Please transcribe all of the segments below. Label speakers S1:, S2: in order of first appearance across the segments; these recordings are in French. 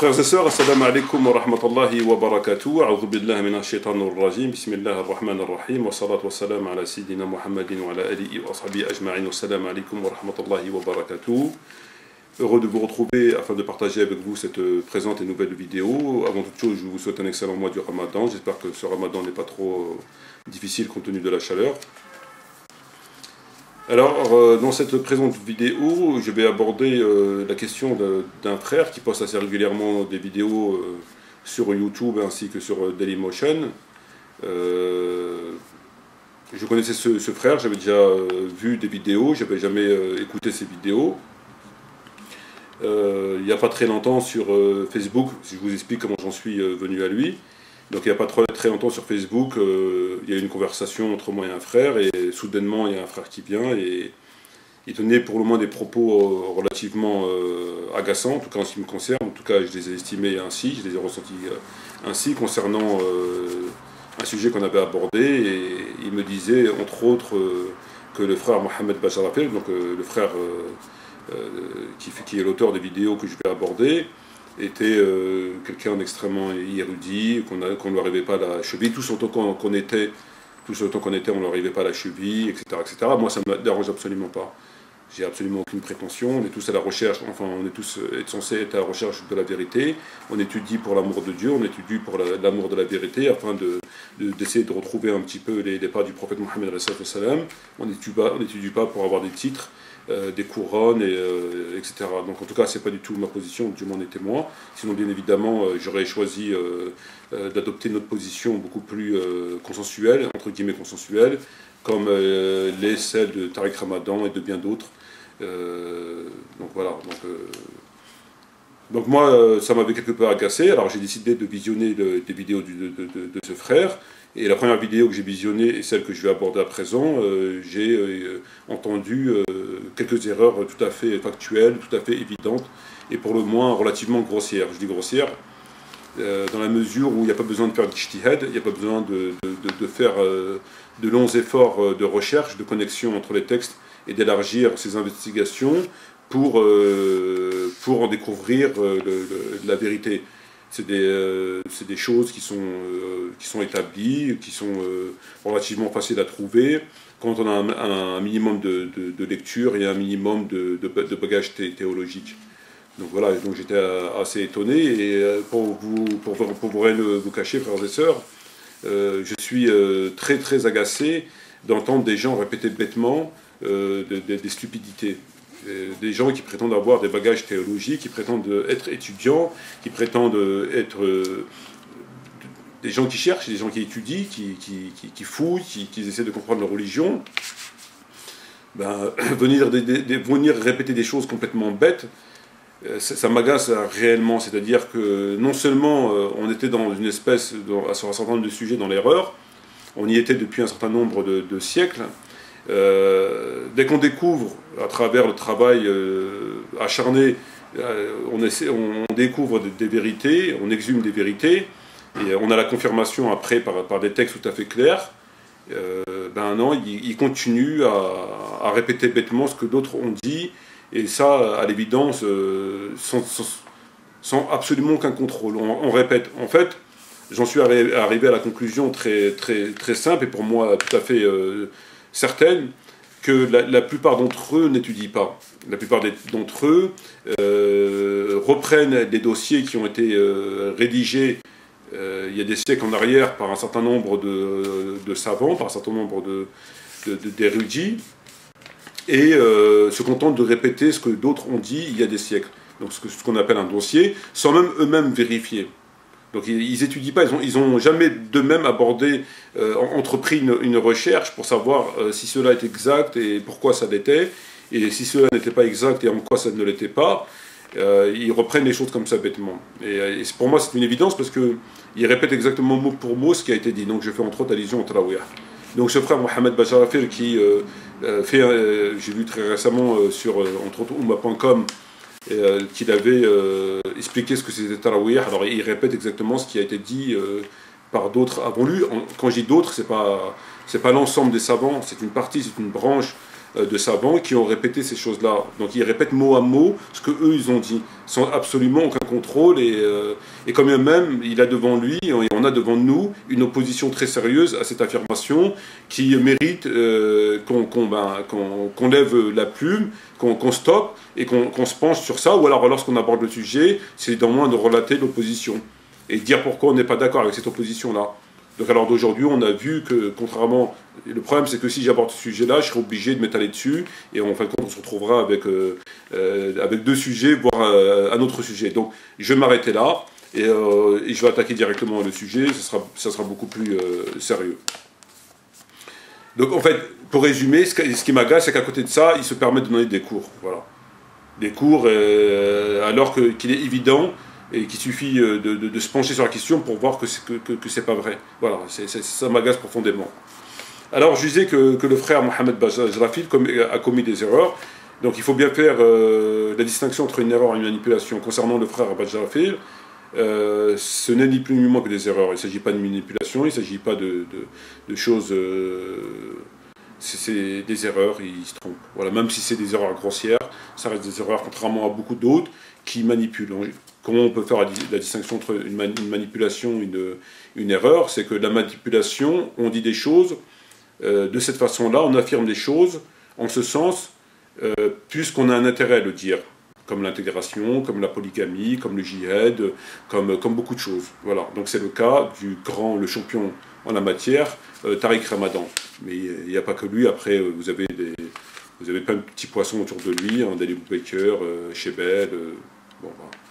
S1: Frères et sœurs, assalamu alaikum wa rahmatullahi wa barakatuh. A'udhu billahi minash shaitanir rajim. Bismillahir rahmanir rahim. Wa salatu wa salam ala sayyidina Muhammadin wa ala alihi wa ashabihi ajma'in. Assalamu alaikum wa rahmatullahi wa barakatuh. Heureux de vous retrouver afin de partager avec vous cette présente et nouvelle vidéo. Avant toute chose, je vous souhaite un excellent mois du Ramadan. J'espère que ce Ramadan n'est pas trop difficile compte tenu de la chaleur. Alors, dans cette présente vidéo, je vais aborder la question d'un frère qui poste assez régulièrement des vidéos sur YouTube ainsi que sur Dailymotion. Je connaissais ce frère, j'avais déjà vu des vidéos, j'avais jamais écouté ses vidéos. Il n'y a pas très longtemps sur Facebook, si je vous explique comment j'en suis venu à lui. Donc il n'y a pas très longtemps sur Facebook, il y a eu une conversation entre moi et un frère, et soudainement il y a un frère qui vient, et il tenait pour le moins des propos relativement agaçants, en tout cas en ce qui me concerne. En tout cas je les ai estimés ainsi, je les ai ressentis ainsi concernant un sujet qu'on avait abordé, et il me disait entre autres que le frère Mohamed Bacharafel, donc le frère qui est l'auteur des vidéos que je vais aborder, était quelqu'un d'extrêmement érudit, qu'on ne lui arrivait pas à la cheville, tout ce temps qu'on était, on ne lui arrivait pas à la cheville, etc., etc. Moi, ça ne me dérange absolument pas. J'ai absolument aucune prétention, on est tous à la recherche, enfin, on est tous censés être à la recherche de la vérité. On étudie pour l'amour de Dieu, on étudie pour l'amour de la vérité, afin d'essayer de retrouver un petit peu les pas du prophète Mohammed sallallahu alayhi wa sallam. On n'étudie pas pour avoir des titres, des couronnes, etc. Donc en tout cas, c'est pas du tout ma position, Dieu m'en est témoin. Sinon, bien évidemment, j'aurais choisi d'adopter une autre position beaucoup plus consensuelle, entre guillemets consensuelle, comme celle de Tariq Ramadan et de bien d'autres. Donc voilà. Donc moi, ça m'avait quelque peu agacé, alors j'ai décidé de visionner des vidéos de ce frère. Et la première vidéo que j'ai visionnée et celle que je vais aborder à présent, j'ai entendu quelques erreurs tout à fait factuelles, tout à fait évidentes, et pour le moins relativement grossières. Je dis grossières dans la mesure où il n'y a pas besoin de faire d'ijtihad, il n'y a pas besoin de faire de longs efforts de recherche, de connexion entre les textes, et d'élargir ses investigations pour en découvrir la vérité. C'est des choses qui sont établies, qui sont relativement faciles à trouver quand on a un minimum de lecture et un minimum de bagage théologique. Donc voilà, donc j'étais assez étonné, et pour rien vous cacher, frères et sœurs, je suis très très agacé d'entendre des gens répéter bêtement des stupidités. Des gens qui prétendent avoir des bagages théologiques, qui prétendent être étudiants, qui prétendent être des gens qui cherchent, des gens qui étudient, qui fouillent, qui essaient de comprendre leur religion. Venir répéter des choses complètement bêtes, ça m'agace réellement. C'est-à-dire que non seulement on était dans une espèce, sur un certain nombre de sujets, dans l'erreur, on y était depuis un certain nombre de siècles. Dès qu'on découvre, à travers le travail acharné, on découvre des vérités, on exhume des vérités, et on a la confirmation après par des textes tout à fait clairs. Non, ils continuent à répéter bêtement ce que d'autres ont dit, et ça, à l'évidence, sans absolument aucun contrôle. On répète. En fait, j'en suis arrivé à la conclusion très, très, très simple, et pour moi tout à fait certaine, que la plupart d'entre eux n'étudient pas. La plupart d'entre eux reprennent des dossiers qui ont été rédigés il y a des siècles en arrière par un certain nombre de savants, par un certain nombre d'érudits, et se contentent de répéter ce que d'autres ont dit il y a des siècles. Donc ce qu'on appelle un dossier, sans même eux-mêmes vérifier. Donc ils n'étudient pas, ils n'ont jamais d'eux-mêmes entrepris une recherche pour savoir si cela est exact et pourquoi ça l'était, et si cela n'était pas exact et en quoi ça ne l'était pas. Ils reprennent les choses comme ça bêtement. Et pour moi c'est une évidence, parce qu'ils répètent exactement mot pour mot ce qui a été dit. Donc je fais entre autres allusion au Tarawih. Donc ce frère Mohamed Bacharafel qui j'ai vu très récemment sur entre autres Oumma.com, qu'il avait expliqué ce que c'était Tarawih. Alors il répète exactement ce qui a été dit par d'autres avant lui. Quand je dis d'autres, c'est pas l'ensemble des savants, c'est une partie, c'est une branche de savants qui ont répété ces choses-là. Donc ils répètent mot à mot ce que eux ils ont dit, sans absolument aucun contrôle. Et quand même, il a devant lui, et on a devant nous, une opposition très sérieuse à cette affirmation qui mérite qu'on lève la plume, qu'on stoppe et qu'on se penche sur ça. Ou alors lorsqu'on aborde le sujet, c'est au moins de relater l'opposition et dire pourquoi on n'est pas d'accord avec cette opposition-là. Donc alors d'aujourd'hui, on a vu que, contrairement... Le problème, c'est que si j'aborde ce sujet-là, je serai obligé de m'étaler dessus, et en fin de compte, on se retrouvera avec deux sujets, voire un autre sujet. Donc je vais m'arrêter là, et je vais attaquer directement le sujet, ça sera beaucoup plus sérieux. Donc en fait, pour résumer, ce qui m'agace, c'est qu'à côté de ça, il se permet de donner des cours. Voilà. Des cours, alors qu'il est évident et qu'il suffit de se pencher sur la question pour voir que c'est pas vrai. Voilà, ça m'agace profondément. Alors je disais que le frère Mohamed Bajrafil a commis des erreurs. Donc il faut bien faire la distinction entre une erreur et une manipulation. Concernant le frère Bajrafil, ce n'est ni plus ni moins que des erreurs. Il ne s'agit pas de manipulation, il ne s'agit pas de choses... c'est des erreurs, il se trompe. Voilà, même si c'est des erreurs grossières, ça reste des erreurs, contrairement à beaucoup d'autres qui manipulent. Comment on peut faire la distinction entre une manipulation et une erreur? C'est que la manipulation, on dit des choses de cette façon-là, on affirme des choses en ce sens, puisqu'on a un intérêt à le dire, comme l'intégration, comme la polygamie, comme le djihad, comme beaucoup de choses. Voilà. Donc c'est le cas le champion en la matière, Tariq Ramadan. Mais il n'y a pas que lui. Après, vous avez plein de petits poissons autour de lui, Dali Baker, Chebel, bon,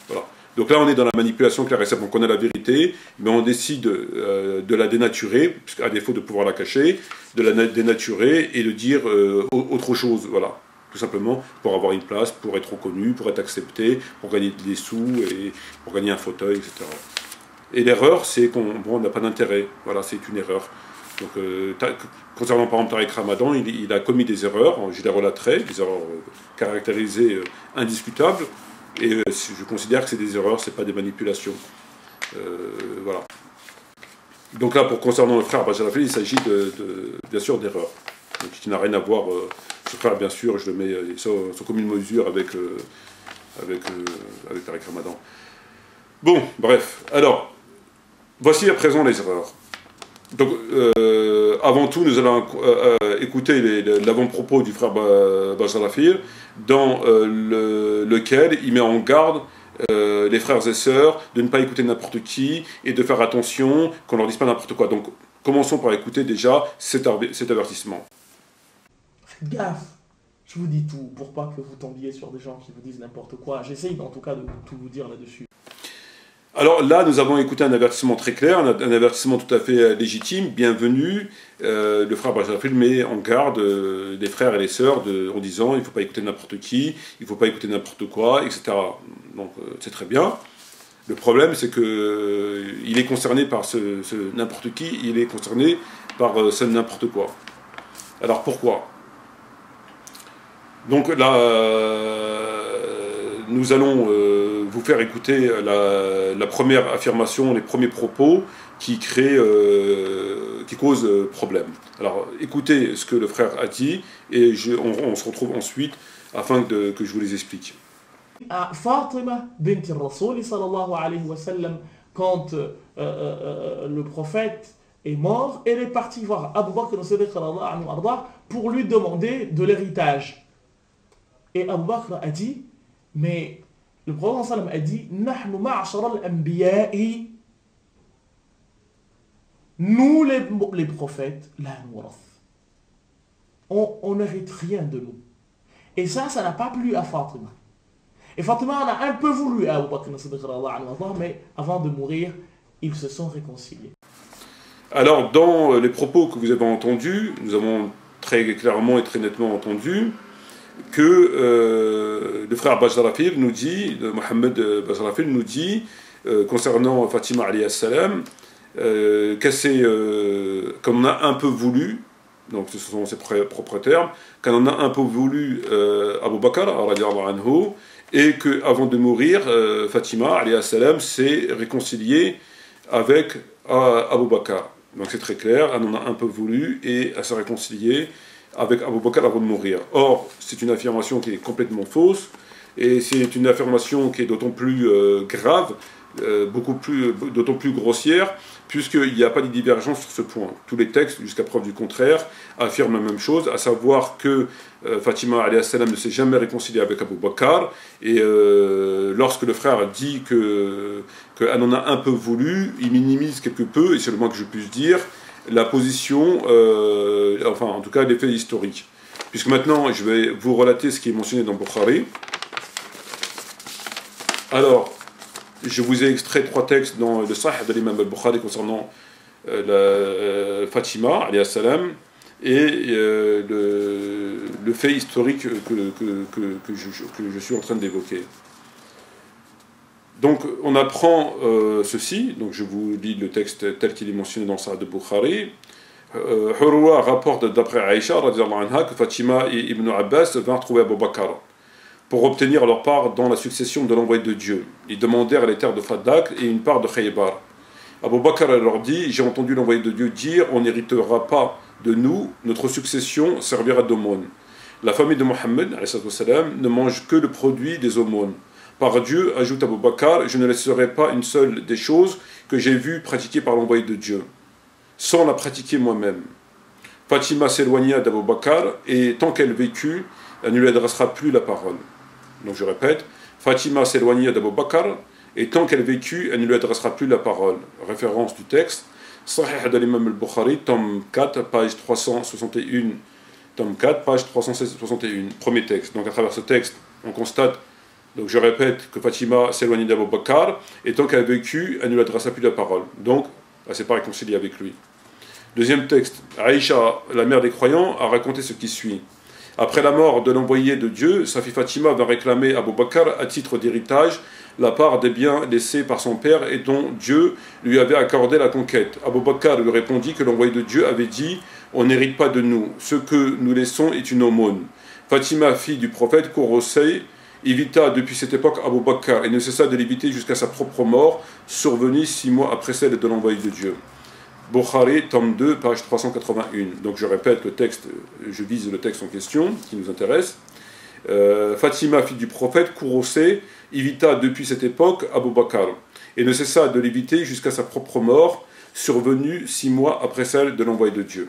S1: voilà. Donc là, on est dans la manipulation claire et simple. On connaît la vérité, mais on décide de la dénaturer, à défaut de pouvoir la cacher, de la dénaturer et de dire autre chose, voilà. Tout simplement pour avoir une place, pour être reconnu, pour être accepté, pour gagner des sous, et pour gagner un fauteuil, etc. Et l'erreur, c'est qu'on n'a pas d'intérêt. Voilà, c'est une erreur. Donc, concernant par exemple Tariq Ramadan, il a commis des erreurs, je les relaterai, des erreurs caractérisées, indiscutables, et je considère que c'est des erreurs, c'est pas des manipulations. Voilà. Donc là, concernant le frère Bajrafil, il s'agit bien sûr d'erreurs. Donc qui n'a rien à voir, ce frère, bien sûr, je le mets sans commune mesure avec Tariq Ramadan. Bon, bref, alors, voici à présent les erreurs. Donc, avant tout, nous allons écouter l'avant-propos du frère Bajrafil, dans lequel il met en garde les frères et sœurs de ne pas écouter n'importe qui et de faire attention qu'on ne leur dise pas n'importe quoi. Donc, commençons par écouter déjà cet avertissement.
S2: Faites gaffe, je vous dis tout pour pas que vous tombiez sur des gens qui vous disent n'importe quoi. J'essaye en tout cas de tout vous dire là-dessus.
S1: Alors là, nous avons écouté un avertissement très clair, un avertissement tout à fait légitime, bienvenu. Le frère Bajrafil met en garde les frères et les sœurs en disant il ne faut pas écouter n'importe qui, il ne faut pas écouter n'importe quoi, etc. Donc c'est très bien. Le problème, c'est qu'il est concerné par ce n'importe qui, il est concerné par ce n'importe quoi. Alors pourquoi? Donc là, nous allons vous faire écouter la première affirmation, les premiers propos qui causent problème. Alors écoutez ce que le frère a dit et on se retrouve ensuite afin que je vous les explique.
S2: Fatima bint al-Rasoul sallallahu alayhi wa sallam, quand le prophète est mort, elle est partie voir Abu Bakr as-Siddiq pour lui demander de l'héritage. Et Abu Bakr a dit, mais le prophète sallam a dit, Nahnu ma'ashara al-anbiya'i, nous les prophètes, la nourath. On n'hérite rien de nous. Et ça n'a pas plu à Fatima. Et Fatima en a un peu voulu à Abu Bakr as-Siddiq, mais avant de mourir, ils se sont réconciliés.
S1: Alors, dans les propos que vous avez entendus, nous avons très clairement et très nettement entendu que le frère Bajrafil nous dit, Mohamed Bajrafil nous dit, concernant Fatima alayhi salam, qu'on a un peu voulu, donc ce sont ses propres termes, qu'on en a un peu voulu Abu Bakr, anhu, et qu'avant de mourir, Fatima alayhi salam s'est réconciliée avec Abu Bakr. Donc c'est très clair, elle en a un peu voulu et elle s'est réconciliée avec Abu Bakr avant de mourir. Or, c'est une affirmation qui est complètement fausse, et c'est une affirmation qui est d'autant plus grave, d'autant plus grossière, puisqu'il n'y a pas de divergence sur ce point. Tous les textes, jusqu'à preuve du contraire, affirment la même chose, à savoir que Fatima alayhi salam ne s'est jamais réconciliée avec Abu Bakr, et lorsque le frère dit qu'elle en a un peu voulu, il minimise quelque peu, et c'est le moins que je puisse dire, la position, enfin en tout cas les faits historiques. Puisque maintenant je vais vous relater ce qui est mentionné dans Bukhari. Alors, je vous ai extrait 3 textes dans le Sahih de l'imam al-Bukhari concernant Fatima alayhi salam et le fait historique que je suis en train d'évoquer. Donc on apprend ceci, donc je vous lis le texte tel qu'il est mentionné dans le Sahih de Bukhari. Hurwa rapporte d'après Aïcha que Fatima et Ibn Abbas vinrent trouver Abu Bakr pour obtenir leur part dans la succession de l'envoyé de Dieu. Ils demandèrent les terres de Fadak et une part de Khaybar. Abu Bakr leur dit: j'ai entendu l'envoyé de Dieu dire: on n'héritera pas de nous, notre succession servira d'aumône. La famille de Mohammed ne mange que le produit des aumônes. Par Dieu, ajoute Abu Bakr, je ne laisserai pas une seule des choses que j'ai vues pratiquer par l'envoyé de Dieu, sans la pratiquer moi-même. Fatima s'éloigna d'Abu Bakr, et tant qu'elle vécut, elle ne lui adressera plus la parole. Donc je répète, Fatima s'éloigna d'Abu Bakr, et tant qu'elle vécut, elle ne lui adressera plus la parole. Référence du texte, Sahih de l'imam al-Bukhari, tome 4, page 361, tome 4, page 361, premier texte. Donc à travers ce texte, on constate, donc je répète, que Fatima s'éloignait d'Abu Bakr, et tant qu'elle a vécu, elle ne lui adressa plus la parole. Donc, elle ne s'est pas réconciliée avec lui. Deuxième texte, Aïcha, la mère des croyants, a raconté ce qui suit. Après la mort de l'envoyé de Dieu, sa fille Fatima va réclamer à Abu Bakr, à titre d'héritage, la part des biens laissés par son père et dont Dieu lui avait accordé la conquête. Abu Bakr lui répondit que l'envoyé de Dieu avait dit: on n'hérite pas de nous, ce que nous laissons est une aumône. Fatima, fille du prophète, Korosei, évita depuis cette époque Abu Bakr et ne cessa de l'éviter jusqu'à sa propre mort, survenue 6 mois après celle de l'envoyé de Dieu. Bukhari, tome 2, page 381. Donc je répète le texte, je vise le texte en question qui nous intéresse. Fatima, fille du prophète, Korosei, évita depuis cette époque Abu Bakr et ne cessa de l'éviter jusqu'à sa propre mort, survenue 6 mois après celle de l'envoyé de Dieu.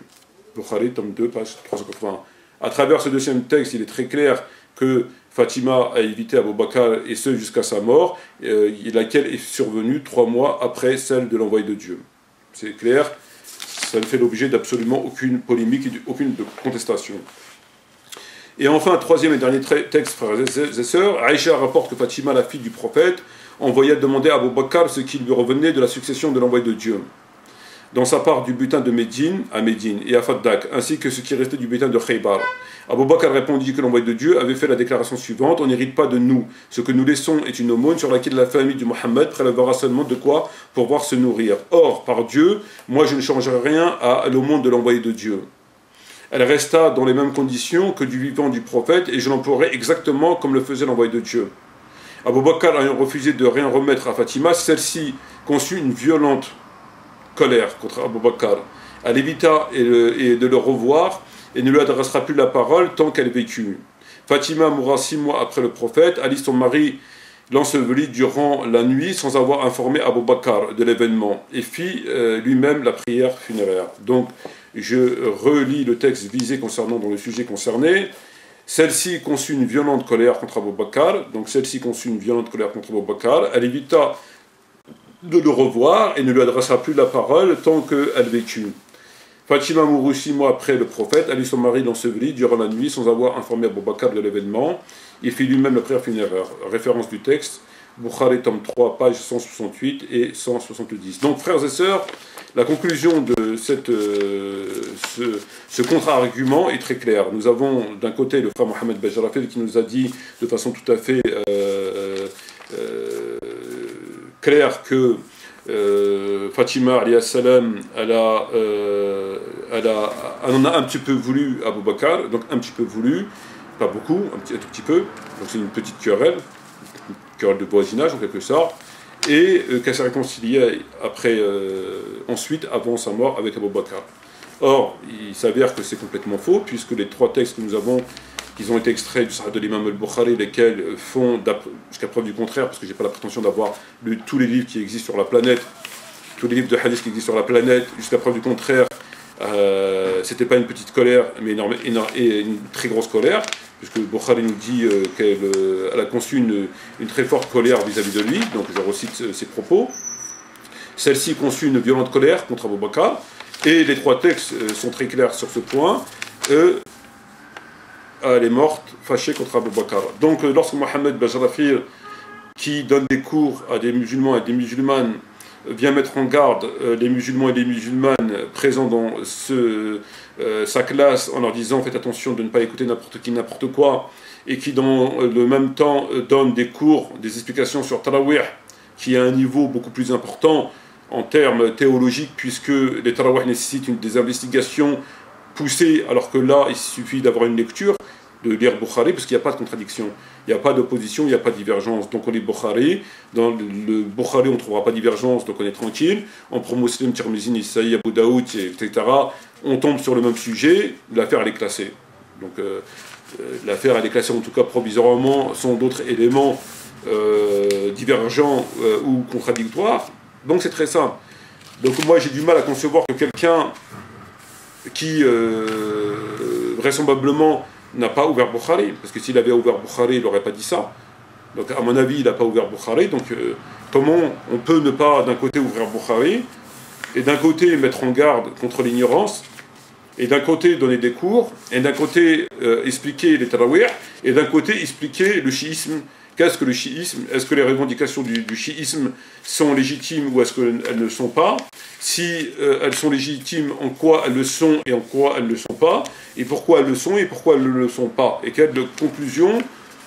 S1: Bukhari, tome 2, page 381. À travers ce deuxième texte, il est très clair que Fatima a évité Abu Bakr, et ce jusqu'à sa mort, laquelle est survenue 3 mois après celle de l'envoyé de Dieu. C'est clair, ça ne fait l'objet d'absolument aucune polémique et aucune contestation. Et enfin, troisième et dernier texte, frères et sœurs, Aïcha rapporte que Fatima, la fille du prophète, envoya demander à Abu Bakr ce qui lui revenait de la succession de l'envoyé de Dieu, dans sa part du butin de Médine à Médine et à Fadak, ainsi que ce qui restait du butin de Khaybar. Abu Bakr répondit que l'envoyé de Dieu avait fait la déclaration suivante: on n'hérite pas de nous, ce que nous laissons est une aumône sur laquelle la famille du Mohammed prélèvera seulement de quoi pouvoir se nourrir. Or, par Dieu, moi je ne changerai rien à l'aumône de l'envoyé de Dieu. Elle resta dans les mêmes conditions que du vivant du prophète, et je l'emploierai exactement comme le faisait l'envoyé de Dieu. Abu Bakr ayant refusé de rien remettre à Fatima, celle-ci conçut une violente colère contre Abu Bakr. Elle évita de le revoir et ne lui adressera plus la parole tant qu'elle vécut. Fatima mourra 6 mois après le prophète. Ali, son mari, l'ensevelit durant la nuit sans avoir informé Abu Bakr de l'événement et fit lui-même la prière funéraire. Donc, je relis le texte visé concernant dans le sujet concerné. Celle-ci conçut une violente colère contre Abu Bakr. Donc, celle-ci conçut une violente colère contre Abu Bakr. Elle évita de le revoir et ne lui adressa plus la parole tant qu'elle vécut. Fatima mourut 6 mois après le prophète. Ali, son mari, l'ensevelit durant la nuit sans avoir informé Abu Bakr de l'événement. Il fit lui-même la prière funéraire. Référence du texte, Bukhari, tome 3, pages 168 et 170. Donc, frères et sœurs, la conclusion de ce contre-argument est très claire. Nous avons d'un côté le frère Mohamed Bajrafil qui nous a dit de façon tout à fait claire que Fatima alayhi salam, elle en a un petit peu voulu Abu Bakr, donc un petit peu voulu, pas beaucoup, un tout petit peu, donc c'est une petite querelle de voisinage en quelque sorte, et qu'elle s'est réconciliée après, ensuite, avant sa mort, avec Abu Bakr. Or, il s'avère que c'est complètement faux, puisque les 3 textes que nous avons, qui ont été extraits du Sahih de l'imam al-Bukhari, lesquels font, jusqu'à preuve du contraire, parce que je n'ai pas la prétention d'avoir lu tous les livres qui existent sur la planète, tous les livres de hadith qui existent sur la planète, jusqu'à preuve du contraire, c'était pas une petite colère, mais une très grosse colère, puisque Bukhari nous dit qu'elle a conçu une très forte colère vis-à-vis de lui, donc je recite ses propos. Celle-ci conçut une violente colère contre Abu Bakr, et les 3 textes sont très clairs sur ce point. Elle est morte fâchée contre Abu Bakr. Donc lorsque Mohammed Bajrafil, qui donne des cours à des musulmans et des musulmanes, vient mettre en garde les musulmans et les musulmanes présents dans sa classe en leur disant faites attention de ne pas écouter n'importe qui, n'importe quoi, et qui dans le même temps donne des cours, des explications sur Tarawih, qui a un niveau beaucoup plus important en termes théologiques, puisque les Tarawih nécessitent des investigations poussées, alors que là il suffit d'avoir une lecture, de lire Bukhari, parce qu'il n'y a pas de contradiction, il n'y a pas d'opposition, il n'y a pas de divergence. Donc on lit Bukhari, dans le Bukhari on ne trouvera pas de divergence, donc on est tranquille. En Muslim, Tirmizi, Nisaï, Abu Daoud, etc., on tombe sur le même sujet, l'affaire elle est classée. Donc l'affaire elle est classée en tout cas provisoirement, sans d'autres éléments divergents ou contradictoires. Donc c'est très simple. Donc moi j'ai du mal à concevoir que quelqu'un qui vraisemblablement n'a pas ouvert Bukhari, parce que s'il avait ouvert Bukhari, il n'aurait pas dit ça. Donc à mon avis, il n'a pas ouvert Bukhari, donc comment on peut ne pas d'un côté ouvrir Bukhari, et d'un côté mettre en garde contre l'ignorance, et d'un côté donner des cours, et d'un côté expliquer les tarawih, et d'un côté expliquer le chiisme. Qu'est-ce que le chiisme? Est-ce que les revendications du chiisme sont légitimes ou est-ce qu'elles ne sont pas? Si elles sont légitimes, en quoi elles le sont et en quoi elles ne le sont pas? Et pourquoi elles le sont et pourquoi elles ne le sont pas? Et quelles conclusions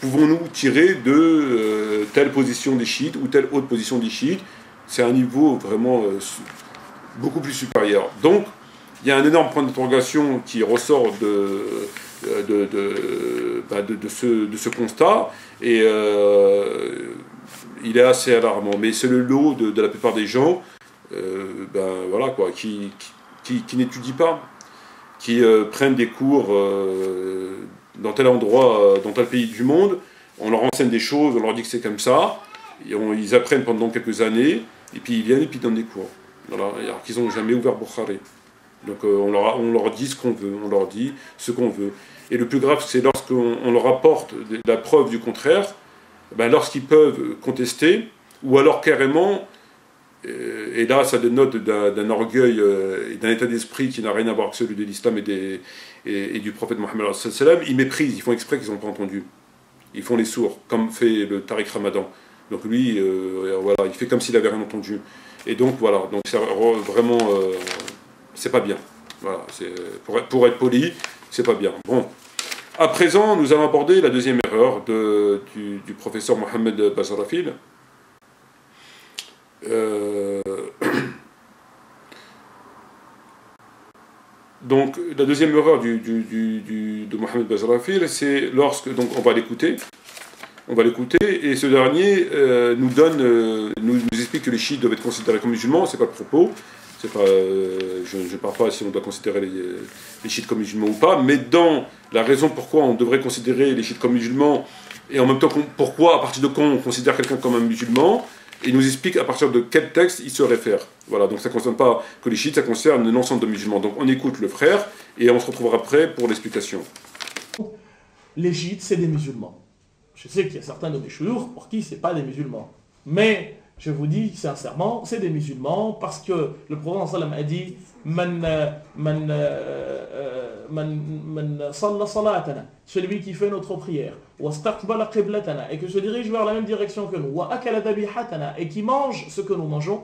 S1: pouvons-nous tirer de telle position des chiites ou telle autre position des chiites? C'est un niveau vraiment beaucoup plus supérieur. Donc, il y a un énorme point d'interrogation qui ressort de ce constat, et il est assez alarmant, mais c'est le lot de la plupart des gens voilà, quoi, qui n'étudient pas, qui prennent des cours dans tel endroit, dans tel pays du monde, on leur enseigne des choses, on leur dit que c'est comme ça, et ils apprennent pendant quelques années, et puis ils viennent et puis ils donnent des cours, voilà, alors qu'ils n'ont jamais ouvert Bukhari. Donc on leur dit ce qu'on veut, on leur dit ce qu'on veut. Et le plus grave, c'est lorsqu'on leur apporte la preuve du contraire, lorsqu'ils peuvent contester, ou alors carrément, et là ça dénote d'un orgueil et d'un état d'esprit qui n'a rien à voir avec celui de l'islam et du prophète Mohammed, ils méprisent, ils font exprès qu'ils n'ont pas entendu. Ils font les sourds, comme fait le Tariq Ramadan. Donc lui, voilà, il fait comme s'il n'avait rien entendu. Et donc voilà, donc c'est vraiment... c'est pas bien. Voilà, pour être poli, c'est pas bien. Bon. À présent, nous allons aborder la deuxième erreur du professeur Mohammed Bajrafil. Donc, la deuxième erreur de Mohammed Bajrafil, c'est lorsque... Donc, on va l'écouter, et ce dernier nous explique que les chiites doivent être considérés comme musulmans, c'est pas le propos. C'est pas, je ne parle pas si on doit considérer les chiites comme musulmans ou pas, mais dans la raison pourquoi on devrait considérer les chiites comme musulmans, et en même temps pourquoi, à partir de quand on considère quelqu'un comme un musulman, et il nous explique à partir de quel texte il se réfère. Voilà, donc ça ne concerne pas que les chiites, ça concerne l'ensemble de musulmans. Donc on écoute le frère, et on se retrouvera après pour l'explication.
S2: Les chiites, c'est des musulmans. Je sais qu'il y a certains de mes chouyours pour qui ce n'est pas des musulmans. Mais... je vous dis sincèrement, c'est des musulmans parce que le prophète sallam a dit celui qui fait notre prière et que se dirige vers la même direction que nous et qui mange ce que nous mangeons,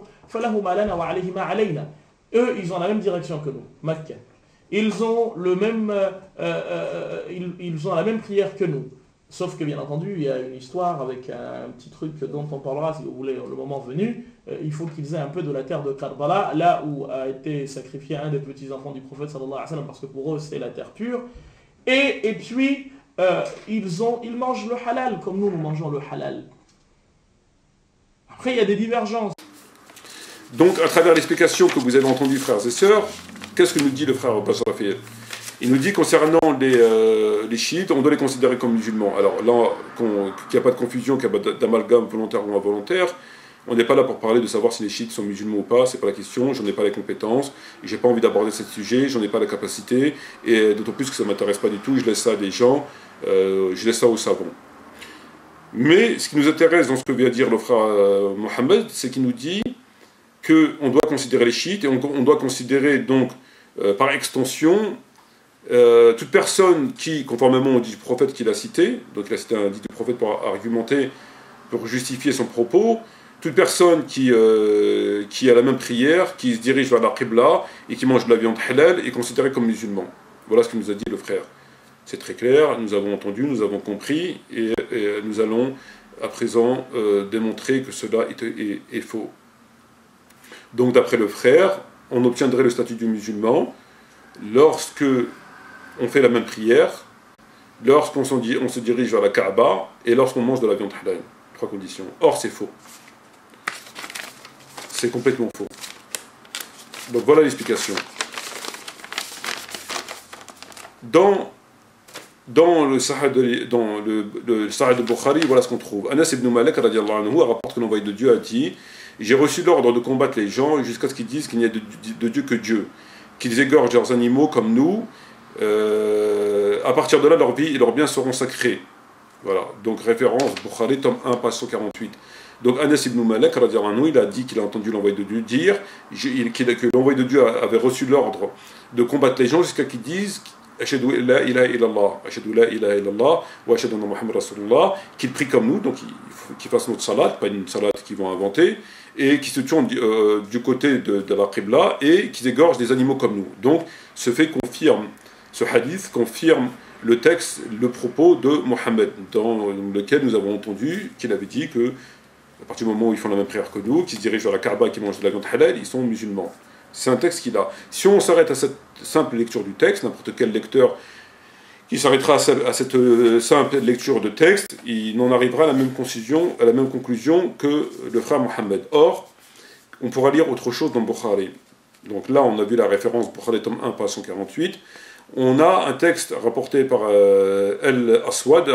S2: eux ils ont la même direction que nous, Makkah. Ils ont la même prière que nous. Sauf que bien entendu, il y a une histoire avec un petit truc dont on parlera si vous voulez le moment venu. Il faut qu'ils aient un peu de la terre de Karbala, là où a été sacrifié un des petits-enfants du prophète sallallahu alayhi wa sallam, parce que pour eux c'est la terre pure. Et puis, ils mangent le halal comme nous mangeons le halal. Après, il y a des divergences.
S1: Donc, à travers l'explication que vous avez entendue, frères et sœurs, qu'est-ce que nous dit le frère Abbas Raphaël? Il nous dit concernant les chiites, on doit les considérer comme musulmans. Alors là, qu'il n'y a pas de confusion, qu'il n'y a pas d'amalgame volontaire ou involontaire, on n'est pas là pour parler de savoir si les chiites sont musulmans ou pas, c'est pas la question, j'en ai pas les compétences, j'ai pas envie d'aborder ce sujet, j'en ai pas la capacité, et d'autant plus que ça m'intéresse pas du tout, je laisse ça à des gens, je laisse ça aux savants. Mais ce qui nous intéresse dans ce que vient dire le frère Mohammed, c'est qu'il nous dit qu'on doit considérer les chiites, et on doit considérer donc, par extension, toute personne qui, conformément au dit du prophète qu'il a cité, donc il a cité un dit du prophète pour argumenter, pour justifier son propos, toute personne qui a la même prière, qui se dirige vers la Qibla et qui mange de la viande halal est considérée comme musulman. Voilà ce que nous a dit le frère. C'est très clair, nous avons entendu, nous avons compris, et nous allons à présent démontrer que cela est faux. Donc d'après le frère, on obtiendrait le statut du musulman lorsque on fait la même prière, lorsqu'on se dirige vers la Kaaba et lorsqu'on mange de la viande halal. 3 conditions. Or c'est faux. C'est complètement faux. Donc voilà l'explication. Dans le Sahih de Bukhari, voilà ce qu'on trouve. Anas ibn Malik radiallahu anhu rapporte que l'envoyé de Dieu a dit: j'ai reçu l'ordre de combattre les gens jusqu'à ce qu'ils disent qu'il n'y a de Dieu que Dieu, qu'ils égorgent leurs animaux comme nous. À partir de là, leur vie et leurs biens seront sacrés. Voilà. Donc référence Bukhari, tome 1, page 148. Donc Anas ibn Malik radiallahu anhu, il a dit qu'il a entendu l'envoyé de Dieu dire que l'envoyé de Dieu avait reçu l'ordre de combattre les gens jusqu'à qu'ils disent Ashhadu la ilaha illallah, Ashhadu la ilaha illallah, wa ashhadu anna Muhammad Rasulullah, qu'ils prient comme nous, donc qu'ils fassent notre salat, pas une salat qu'ils vont inventer, et qu'ils se tournent du côté de la Qibla et qu'ils égorgent des animaux comme nous. Donc ce hadith confirme le texte, le propos de Mohammed, dans lequel nous avons entendu qu'il avait dit que à partir du moment où ils font la même prière que nous, qu'ils se dirigent vers la Kaaba et qu'ils mangent de la viande halal, ils sont musulmans. C'est un texte qu'il a. Si on s'arrête à cette simple lecture du texte, n'importe quel lecteur qui s'arrêtera à cette simple lecture de texte, il n'en arrivera à la même conclusion que le frère Mohammed. Or, on pourra lire autre chose dans Bukhari. Donc là, on a vu la référence Bukhari tome 1, page 148. On a un texte rapporté par Al-Aswad,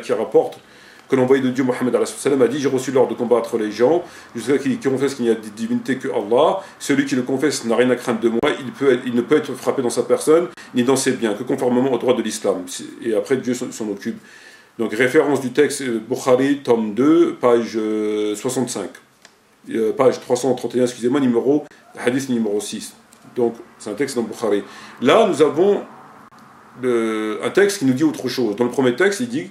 S1: qui rapporte que l'envoyé de Dieu Mohammed a dit: j'ai reçu l'ordre de combattre les gens jusqu'à qu'ils confessent qu'il n'y a de divinité que Allah. Celui qui le confesse n'a rien à craindre de moi, il ne peut être frappé dans sa personne ni dans ses biens que conformément au droit de l'islam. Et après Dieu s'en occupe. Donc référence du texte Bukhari tome 2 page 65, page 331, excusez-moi, hadith numéro 6. Donc c'est un texte dans Bukhari. Là nous avons un texte qui nous dit autre chose. Dans le premier texte il dit,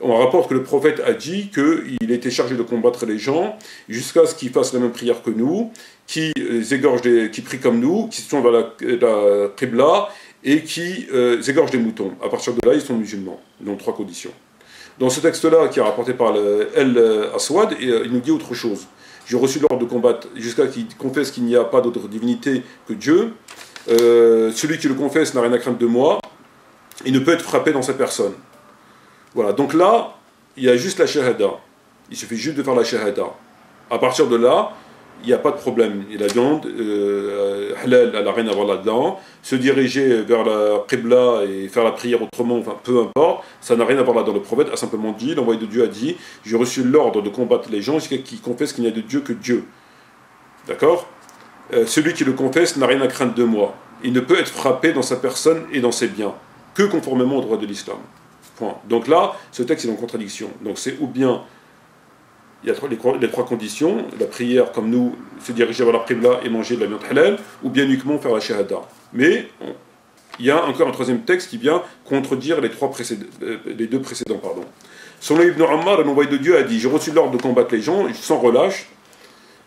S1: on rapporte que le prophète a dit qu'il était chargé de combattre les gens jusqu'à ce qu'ils fassent la même prière que nous, qui prient comme nous, qui se tournent vers la Qibla et qui égorgent des moutons. À partir de là, ils sont musulmans. Donc 3 conditions. Dans ce texte-là, qui est rapporté par Al-Aswad, il nous dit autre chose. J'ai reçu l'ordre de combattre jusqu'à qu'ils confessent qu'il n'y a pas d'autre divinité que Dieu. Celui qui le confesse n'a rien à craindre de moi. Il ne peut être frappé dans sa personne. Voilà, donc là, il y a juste la shahada. Il suffit juste de faire la shahada. À partir de là, il n'y a pas de problème. Il a viande, halal, elle n'a rien à voir là-dedans. Se diriger vers la Qibla et faire la prière autrement, enfin peu importe, ça n'a rien à voir là-dedans. Le prophète a simplement dit, l'envoyé de Dieu a dit: j'ai reçu l'ordre de combattre les gens qui confessent qu'il n'y a de Dieu que Dieu. D'accord? Celui qui le confesse n'a rien à craindre de moi. Il ne peut être frappé dans sa personne et dans ses biens, que conformément au droit de l'islam. Point. Donc là, ce texte est en contradiction. Donc c'est ou bien, il y a les 3 conditions, la prière comme nous, se diriger vers la Qibla et manger de la viande halal, ou bien uniquement faire la shahada. Mais il y a encore un 3e texte qui vient contredire les 2 précédents. Selon Ibn Ammar, l'envoyé de Dieu a dit: j'ai reçu l'ordre de combattre les gens sans relâche,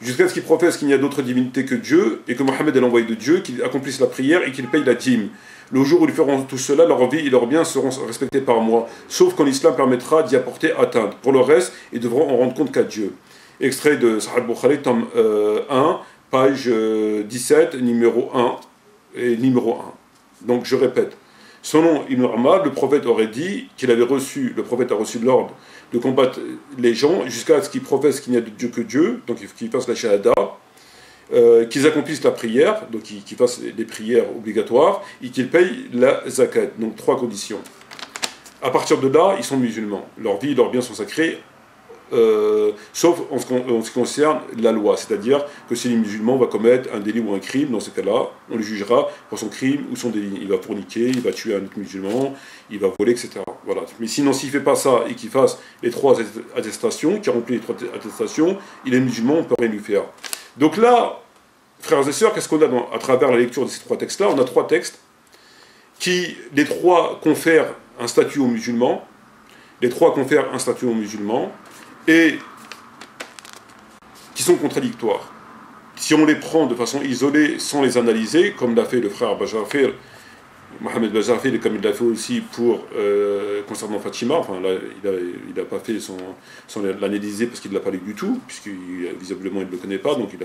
S1: jusqu'à ce qu'ils professent qu'il n'y a d'autre divinité que Dieu, et que Mohammed est l'envoyé de Dieu, qu'ils accomplissent la prière et qu'ils payent la dîme. Le jour où ils feront tout cela, leur vie et leurs biens seront respectés par moi, sauf quand l'islam permettra d'y apporter atteinte. Pour le reste, ils devront en rendre compte qu'à Dieu. Extrait de Sahih Bukhari, tome 1, page 17, numéro 1 et numéro 1. Donc je répète, selon Ibn Ammar, le prophète aurait dit le prophète a reçu l'ordre de combattre les gens jusqu'à ce qu'ils professent qu'il n'y a de Dieu que Dieu, donc qu'ils fassent la shahada. qu'ils accomplissent la prière, donc qu'ils fassent les prières obligatoires, et qu'ils payent la zakat. Donc 3 conditions. À partir de là, ils sont musulmans. Leur vie et leurs biens sont sacrés, sauf en ce qui concerne la loi. C'est-à-dire que si les musulmans va commettre un délit ou un crime, dans ce cas-là, on le jugera pour son crime ou son délit. Il va forniquer, il va tuer un autre musulman, il va voler, etc. Voilà. Mais sinon, s'il ne fait pas ça et qu'il fasse les 3 attestations, qu'il remplit les 3 attestations, il est musulman, on ne peut rien lui faire. Donc là, frères et sœurs, qu'est-ce qu'on a à travers la lecture de ces 3 textes-là? On a 3 textes qui, les 3 confèrent un statut aux musulmans, les 3 confèrent un statut aux musulmans, et qui sont contradictoires. Si on les prend de façon isolée, sans les analyser, comme l'a fait le frère Bajafir, Mohamed Bajafir, et comme il l'a fait aussi concernant Fatima, enfin là, il n'a pas fait sans l'analyser parce qu'il ne l'a pas lu du tout, puisque visiblement il ne le connaît pas, donc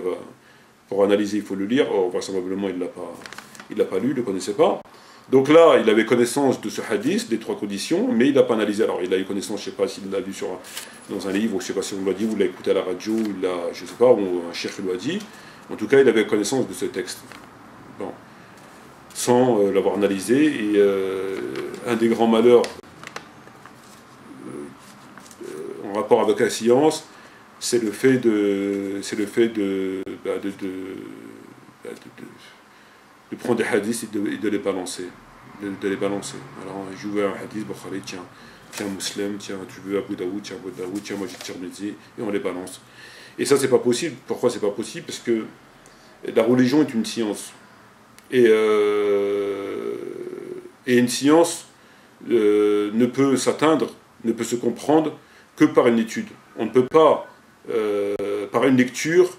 S1: pour analyser il faut le lire, or vraisemblablement il ne l'a pas lu, il ne le connaissait pas. Donc là, il avait connaissance de ce hadith, des 3 conditions, mais il n'a pas analysé. Alors, il a eu connaissance, je ne sais pas s'il l'a lu dans un livre, ou je ne sais pas si on l'a dit, ou l'a écouté à la radio, je ne sais pas, ou un cheikh lui a dit. En tout cas, il avait connaissance de ce texte. Bon. Sans l'avoir analysé. Et un des grands malheurs en rapport avec la science, c'est le fait de prendre des hadiths et de les balancer. De les balancer. Alors, je veux un hadith, Bukhari, tiens Muslim, tiens, tu veux Abu Daoud, tiens, moi j'ai Tirmidhi, et on les balance. Et ça, c'est pas possible. Pourquoi c'est pas possible? Parce que la religion est une science. Et une science ne peut s'atteindre, ne peut se comprendre que par une étude. On ne peut pas, par une lecture,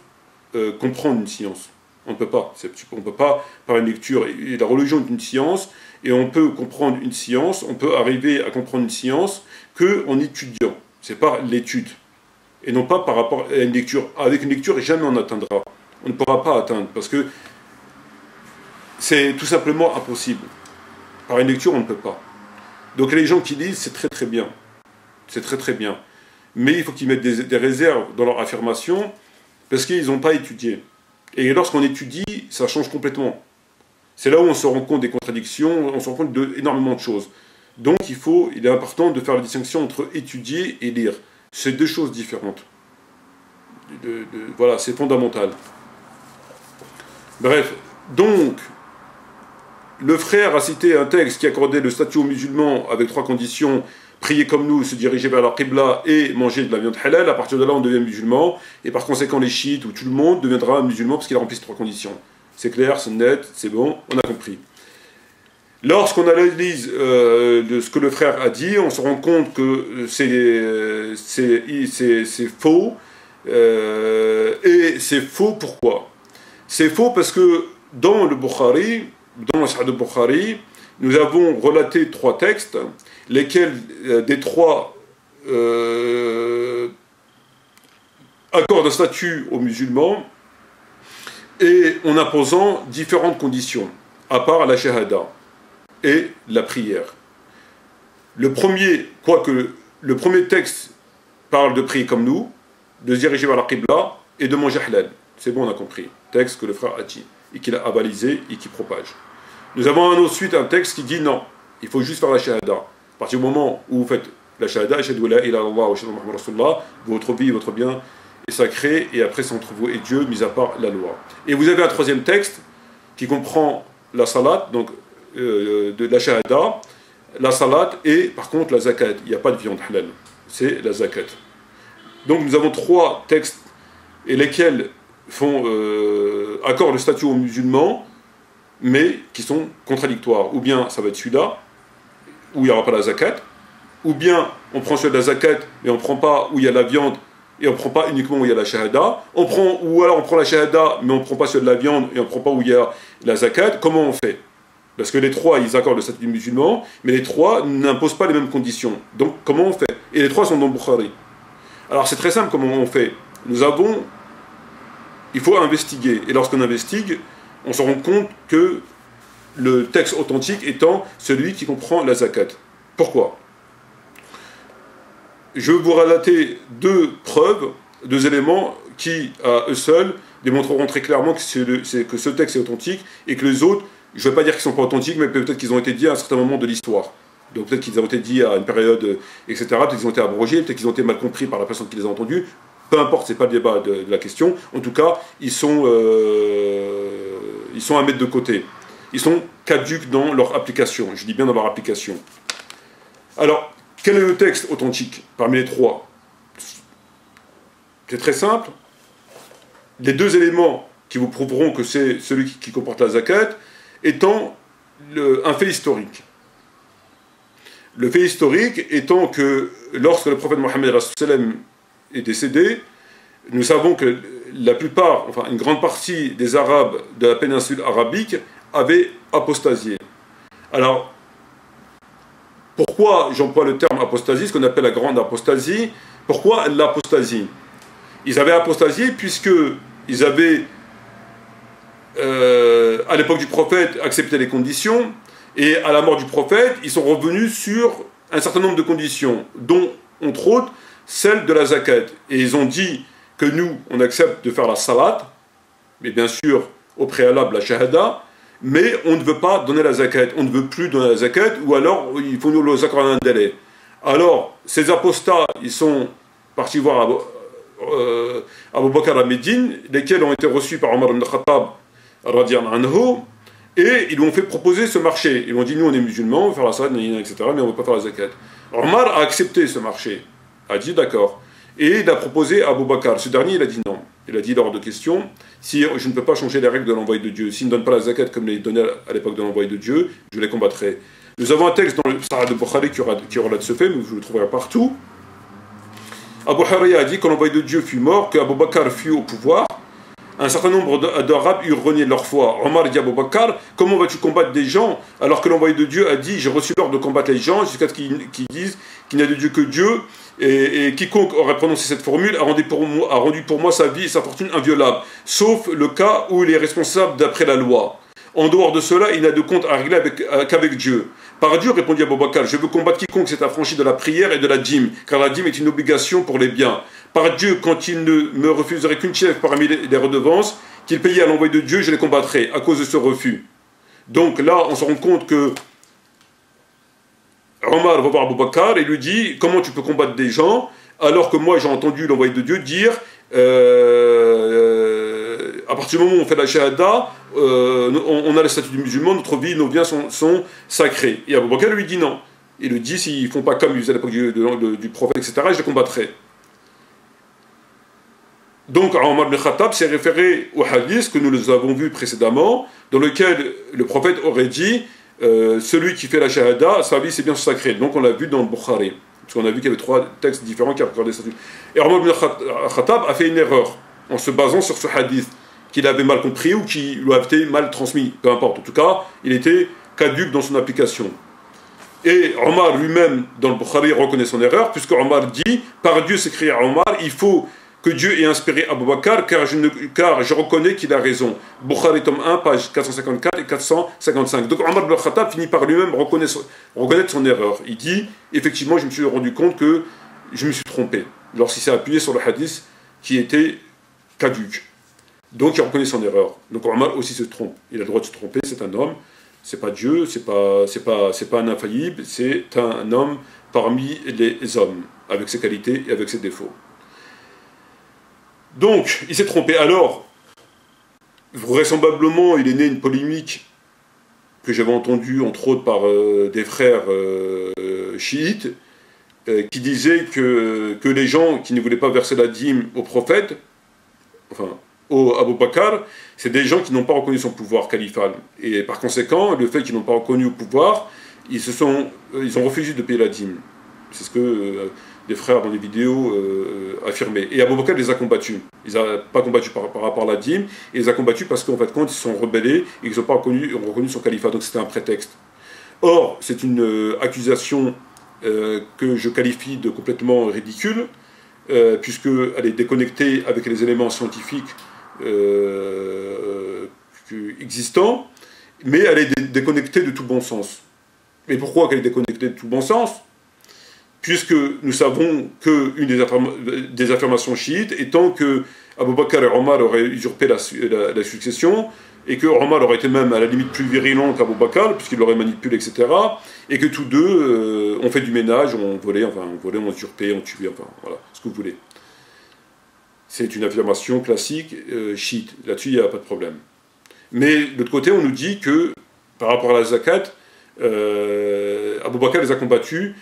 S1: comprendre une science. On ne peut pas. On ne peut pas par une lecture. Et la religion est une science, et on peut comprendre une science, on peut arriver à comprendre une science qu'en étudiant. C'est par l'étude. Et non pas par rapport à une lecture. Avec une lecture, jamais on atteindra. On ne pourra pas atteindre, parce que c'est tout simplement impossible. Par une lecture, on ne peut pas. Donc les gens qui lisent, c'est très très bien. C'est très très bien. Mais il faut qu'ils mettent des réserves dans leur affirmation, parce qu'ils n'ont pas étudié. Et lorsqu'on étudie, ça change complètement. C'est là où on se rend compte des contradictions, on se rend compte d'énormément de choses. Donc il est important de faire la distinction entre étudier et lire. C'est 2 choses différentes. Voilà, c'est fondamental. Bref, donc, le frère a cité un texte qui accordait le statut aux musulmans avec 3 conditions: prier comme nous, se diriger vers la Qibla et manger de la viande halal. À partir de là, on devient musulman, et par conséquent, les chiites ou tout le monde deviendra musulman parce qu'il a rempli ces 3 conditions. C'est clair, c'est net, c'est bon, on a compris. Lorsqu'on analyse de ce que le frère a dit, on se rend compte que c'est faux. Et c'est faux pourquoi? C'est faux parce que dans le Bukhari, dans le Sahih de Bukhari, nous avons relaté 3 textes, lesquels des 3 accordent un statut aux musulmans, et en imposant différentes conditions, à part la shahada et la prière. Le premier texte parle de prier comme nous, de se diriger vers la Qibla et de manger halal. C'est bon, on a compris. Texte que le frère a dit, et qu'il a avalisé et qui propage. Nous avons ensuite un texte qui dit non, il faut juste faire la shahada. À partir du moment où vous faites la shahada, ashhadu la ilaha illallah wa ashhadu anna muhammadan rasulullah, votre vie, votre bien est sacré, et après c'est entre vous et Dieu, mis à part la loi. Et vous avez un 3e texte qui comprend la salat, donc de la shahada, la salat et par contre la zakat. Il n'y a pas de viande halal, c'est la zakat. Donc nous avons 3 textes, et lesquels accordent le statut aux musulmans, mais qui sont contradictoires. Ou bien ça va être celui-là, où il n'y aura pas la zakat, ou bien on prend celui de la zakat, mais on ne prend pas où il y a la viande, et on ne prend pas uniquement où il y a la shahada, ou alors on prend la shahada, mais on ne prend pas celui de la viande, et on ne prend pas où il y a la zakat. Comment on fait? Parce que les 3, ils accordent le statut du musulman, mais les 3 n'imposent pas les mêmes conditions. Donc comment on fait? Et les 3 sont dans Bukhari. Alors c'est très simple comment on fait. Il faut investiguer. Et lorsqu'on investigue, on se rend compte que le texte authentique étant celui qui comprend la zakat. Pourquoi? Je vais vous relater 2 preuves, 2 éléments qui, à eux seuls, démontreront très clairement que ce texte est authentique et que les autres, je ne vais pas dire qu'ils ne sont pas authentiques, mais peut-être qu'ils ont été dits à un certain moment de l'histoire. Donc peut-être qu'ils ont été dits à une période, etc. Peut-être qu'ils ont été abrogés, peut-être qu'ils ont été mal compris par la personne qui les a entendus. Peu importe, ce n'est pas le débat de la question. En tout cas, ils sont à mettre de côté. Ils sont caducs dans leur application. Je dis bien dans leur application. Alors, quel est le texte authentique parmi les trois? C'est très simple. Les deux éléments qui vous prouveront que c'est celui qui comporte la zakat étant un fait historique. Le fait historique étant que lorsque le prophète Mohammed est décédé, nous savons que la plupart, enfin une grande partie des Arabes de la péninsule arabique avaient apostasié. Alors, pourquoi j'emploie le terme apostasie, ce qu'on appelle la grande apostasie? Pourquoi l'apostasie? Ils avaient apostasié puisqu'ils avaient, à l'époque du prophète, accepté les conditions, et à la mort du prophète, ils sont revenus sur un certain nombre de conditions, dont, entre autres, celle de la zakat. Et ils ont dit que nous, on accepte de faire la salat, mais bien sûr, au préalable, la shahada, mais on ne veut pas donner la zakat, on ne veut plus donner la zakat, ou alors il faut nous le accorder un délai. Alors, ces apostats, ils sont partis voir Abu Bakr à Médine, lesquels ont été reçus par Omar ibn Khattab, radiyallahu anhu, et ils lui ont fait proposer ce marché. Ils lui ont dit, nous on est musulmans, on va faire la salat, etc., mais on ne veut pas faire la zakat. Omar a accepté ce marché, a dit d'accord. Et il a proposé à Abu Bakr. Ce dernier, il a dit non. Il a dit lors de questions, si je ne peux pas changer les règles de l'envoyé de Dieu, s'il ne donne pas la zakat comme les donnait à l'époque de l'envoyé de Dieu, je les combattrai. Nous avons un texte dans le Sahih de Bukhari qui relate ce fait, mais vous le trouverez partout. Abu Huraira a dit que l'envoyé de Dieu fut mort, que Abu Bakr fut au pouvoir. Un certain nombre d'Arabes eurent renié leur foi. Omar dit à Abu Bakr, comment vas-tu combattre des gens alors que l'envoyé de Dieu a dit, j'ai reçu l'ordre de combattre les gens jusqu'à ce qu'ils disent qu'il n'y a de Dieu que Dieu, et quiconque aurait prononcé cette formule a rendu pour moi sa vie et sa fortune inviolables, sauf le cas où il est responsable d'après la loi. En dehors de cela, il n'a de compte à régler qu'avec Dieu. Par Dieu, répondit Abu Bakr, je veux combattre quiconque s'est affranchi de la prière et de la dîme, car la dîme est une obligation pour les biens. Par Dieu, quand il ne me refuserait qu'une chef parmi les redevances, qu'il payait à l'envoyé de Dieu, je les combattrai, à cause de ce refus. Donc là, on se rend compte que Omar va voir Abu Bakr et lui dit, comment tu peux combattre des gens, alors que moi j'ai entendu l'envoyé de Dieu dire, à partir du moment où on fait la shahada, on a le statut du musulman, notre vie, nos biens sont sacrés. Et Abu Bakr lui dit non. Il lui dit, s'ils ne font pas comme ils faisaient à l'époque du prophète, etc., je les combattrai. Donc Omar ibn Khattab s'est référé au hadith que nous avons vu précédemment, dans lequel le prophète aurait dit, celui qui fait la shahada, sa vie c'est bien sacré. Donc on l'a vu dans le Bukhari, parce qu'on a vu qu'il y avait 3 textes différents qui accordaient ça. Et Omar ibn Khattab a fait une erreur en se basant sur ce hadith qu'il avait mal compris ou qui lui avait été mal transmis, peu importe. En tout cas, il était caduc dans son application. Et Omar lui-même, dans le Bukhari, reconnaît son erreur, puisque Omar dit, par Dieu, s'écrit Omar, il faut que Dieu ait inspiré Abu Bakr, car je reconnais qu'il a raison. Bukhari, tome 1, page 454 et 455. Donc Omar ibn Khattab finit par lui-même reconnaître son erreur. Il dit, effectivement, je me suis rendu compte que je me suis trompé, lorsqu'il s'est appuyé sur le hadith qui était caduc. Donc il reconnaît son erreur. Donc Omar aussi se trompe. Il a le droit de se tromper, c'est un homme. C'est pas Dieu, c'est pas un infaillible, c'est un homme parmi les hommes, avec ses qualités et avec ses défauts. Donc, il s'est trompé. Alors, vraisemblablement, il est né une polémique que j'avais entendue, entre autres, par des frères chiites, qui disaient que les gens qui ne voulaient pas verser la dîme au prophète, enfin, au Abu Bakr, c'est des gens qui n'ont pas reconnu son pouvoir califal. Et par conséquent, le fait qu'ils n'ont pas reconnu au pouvoir, ils ont refusé de payer la dîme. C'est ce que des frères dans les vidéos affirmaient. Et Abu Bakr les a combattus. Il n'a pas combattu par rapport à la dîme, il les a combattus parce qu'en fait, ils se sont rebellés et ils n'ont pas reconnu son califat. Donc c'était un prétexte. Or, c'est une accusation que je qualifie de complètement ridicule, puisqu'elle est déconnectée avec les éléments scientifiques existants, mais elle est déconnectée de tout bon sens. Mais pourquoi elle est déconnectée de tout bon sens? Puisque nous savons qu'une des affirmations chiites étant que Abu Bakr et Omar auraient usurpé la succession, et que Omar aurait été même à la limite plus virulent qu'Abu Bakr, puisqu'il l'aurait manipulé, etc. Et que tous deux ont fait du ménage, ont volé, ont usurpé, ont tué, enfin voilà, ce que vous voulez. C'est une affirmation classique, chiite. Là-dessus, il n'y a pas de problème. Mais de l'autre côté, on nous dit que, par rapport à la zakat, Abu Bakr les a combattus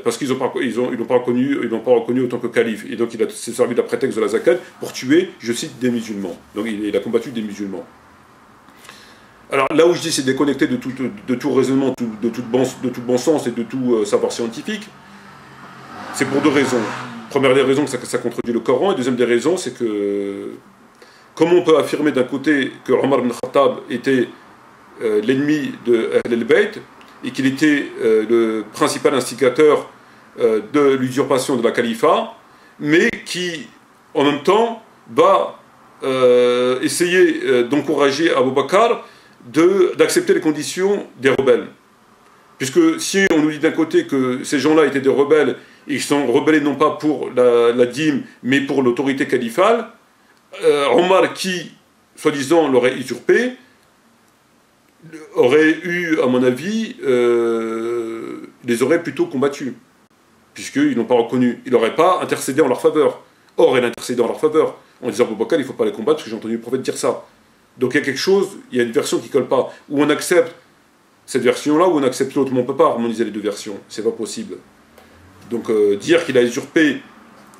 S1: parce qu'ils n'ont pas reconnu autant que calife. Et donc, il s'est servi de la prétexte de la zakat pour tuer, je cite, des musulmans. Donc, il a combattu des musulmans. Alors, là où je dis c'est déconnecté de tout raisonnement, de tout bon sens et de tout savoir scientifique, c'est pour deux raisons. Première des raisons, que ça contredit le Coran, et deuxième des raisons, c'est que comment on peut affirmer d'un côté que Omar ibn Khattab était l'ennemi de Ahl al-Bayt et qu'il était le principal instigateur de l'usurpation de la califat, mais qui, en même temps, va essayer d'encourager Abu Bakr d'accepter les conditions des rebelles. Puisque si on nous dit d'un côté que ces gens-là étaient des rebelles, et qu'ils sont rebellés non pas pour la dîme, mais pour l'autorité califale, Omar, qui, soi-disant, l'aurait usurpé, aurait eu, à mon avis, les aurait plutôt combattus, puisqu'ils n'ont pas reconnu. Il n'aurait pas intercédé en leur faveur. Or, il a intercédé en leur faveur, en disant Abu Bakr, il ne faut pas les combattre, parce que j'ai entendu le prophète dire ça. Donc il y a quelque chose, il y a une version qui ne colle pas, où on accepte cette version-là, ou on accepte l'autre, mais on ne peut pas harmoniser les deux versions, c'est pas possible. Donc dire qu'il a usurpé,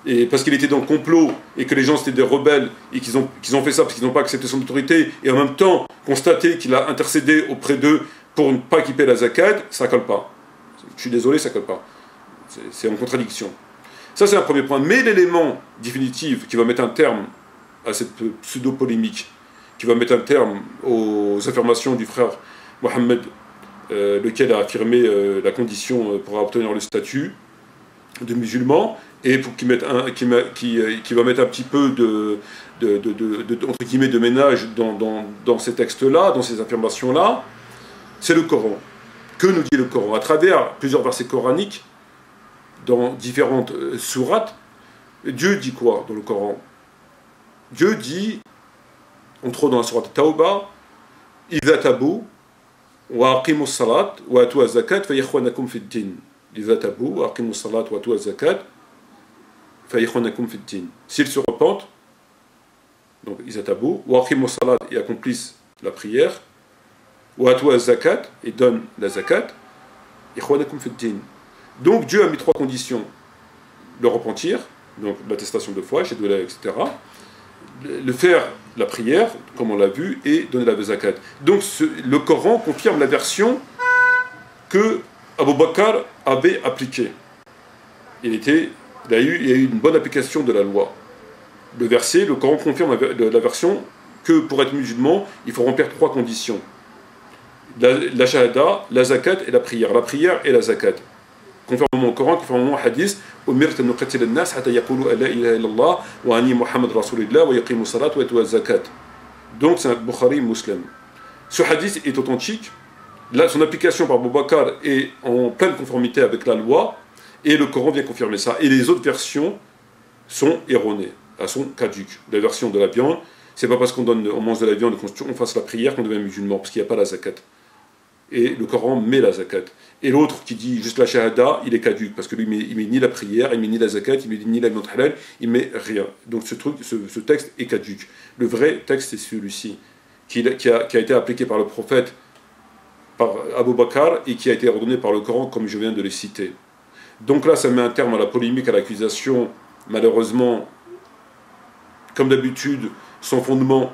S1: et parce qu'il était dans le complot, et que les gens c'était des rebelles, et qu'ils ont fait ça parce qu'ils n'ont pas accepté son autorité, et en même temps constater qu'il a intercédé auprès d'eux pour ne pas quitter la zakat, ça ne colle pas. Je suis désolé, ça ne colle pas. C'est en contradiction. Ça c'est un premier point. Mais l'élément définitif qui va mettre un terme à cette pseudo-polémique, qui va mettre un terme aux affirmations du frère Mohammed, lequel a affirmé la condition pour obtenir le statut de musulman, et pour qui va mettre un petit peu entre guillemets, de ménage dans ces textes-là, dans ces affirmations-là, c'est le Coran. Que nous dit le Coran? À travers plusieurs versets coraniques, dans différentes sourates, Dieu dit quoi dans le Coran? Dieu dit, entre autres dans la sourate Tawbah, « Idha tabu wa aqimu salat wa atu az-zakat fa yakhwanakum fi ad-din » Idha tabu wa aqimu salat wa atu az-zakat fa yakhwanakum fi ad-din. S'ils se repentent, donc Idha tabu wa aqimu salat, et accomplissent la prière, wa atu az-zakat, et donnent la zakat, yakhwanakum fi ad-din. Donc Dieu a mis trois conditions: le repentir, donc l'attestation de foi, shahada, etc., le faire la prière, comme on l'a vu, et donner la zakat. Donc le Coran confirme la version que Abu Bakr avait appliquée. Il y a eu une bonne application de la loi. Le Coran confirme la version que pour être musulman, il faut remplir trois conditions: la shahada, la zakat et la prière. La prière et la zakat. Conformément au Coran, conformément au hadith, donc c'est un Bukhari Muslim. Ce hadith est authentique. Là, son application par Abu Bakr est en pleine conformité avec la loi, et le Coran vient confirmer ça. Et les autres versions sont erronées, elles sont caduques. La version de la viande, c'est pas parce on mange de la viande et qu'on fasse la prière qu'on devient musulman, parce qu'il n'y a pas la zakat. Et le Coran met la zakat. Et l'autre qui dit juste la shahada, il est caduque, parce que lui, il met ni la prière, il met ni la zakat, il met ni la viande halal, il met rien. Donc ce texte est caduque. Le vrai texte, c'est celui-ci, qui a été appliqué par le prophète, par Abu Bakr, et qui a été ordonné par le Coran, comme je viens de le citer. Donc là, ça met un terme à la polémique, à l'accusation, malheureusement, comme d'habitude, sans fondement,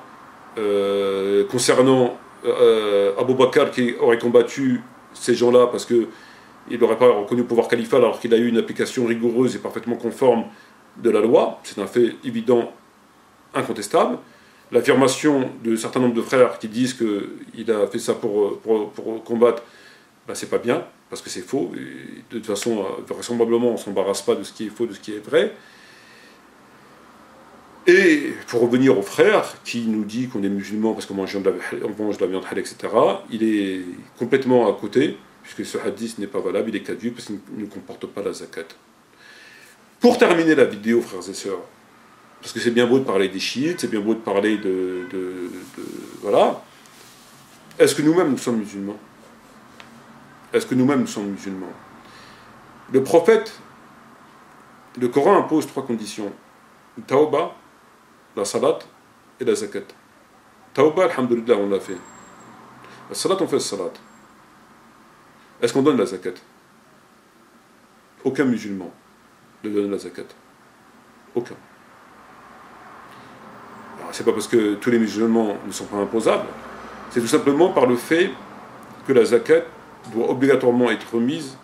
S1: concernant Abu Bakr qui aurait combattu ces gens-là parce qu'il n'aurait pas reconnu le pouvoir califal alors qu'il a eu une application rigoureuse et parfaitement conforme de la loi. C'est un fait évident, incontestable. L'affirmation de certains nombre de frères qui disent qu'il a fait ça pour combattre, ben c'est pas bien, parce que c'est faux. Et de toute façon, vraisemblablement, on ne s'embarrasse pas de ce qui est faux, de ce qui est vrai. Et pour revenir aux frères qui nous dit qu'on est musulman parce qu'on mange de la viande halal, etc., il est complètement à côté, puisque ce hadith n'est pas valable, il est caduc parce qu'il ne comporte pas la zakat. Pour terminer la vidéo, frères et sœurs, Parce que c'est bien beau de parler des chiites, c'est bien beau de parler voilà. Est-ce que nous-mêmes nous sommes musulmans? Est-ce que nous-mêmes nous sommes musulmans? Le prophète, le Coran impose 3 conditions. Le tawba, la salat et la zakat. Tawba, alhamdoulilah, on l'a fait. La salat, on fait la salat. Est-ce qu'on donne la zakat? Aucun musulman ne donne la zakat. Aucun. C'est pas parce que tous les musulmans ne sont pas imposables, c'est tout simplement par le fait que la zakat doit obligatoirement être remise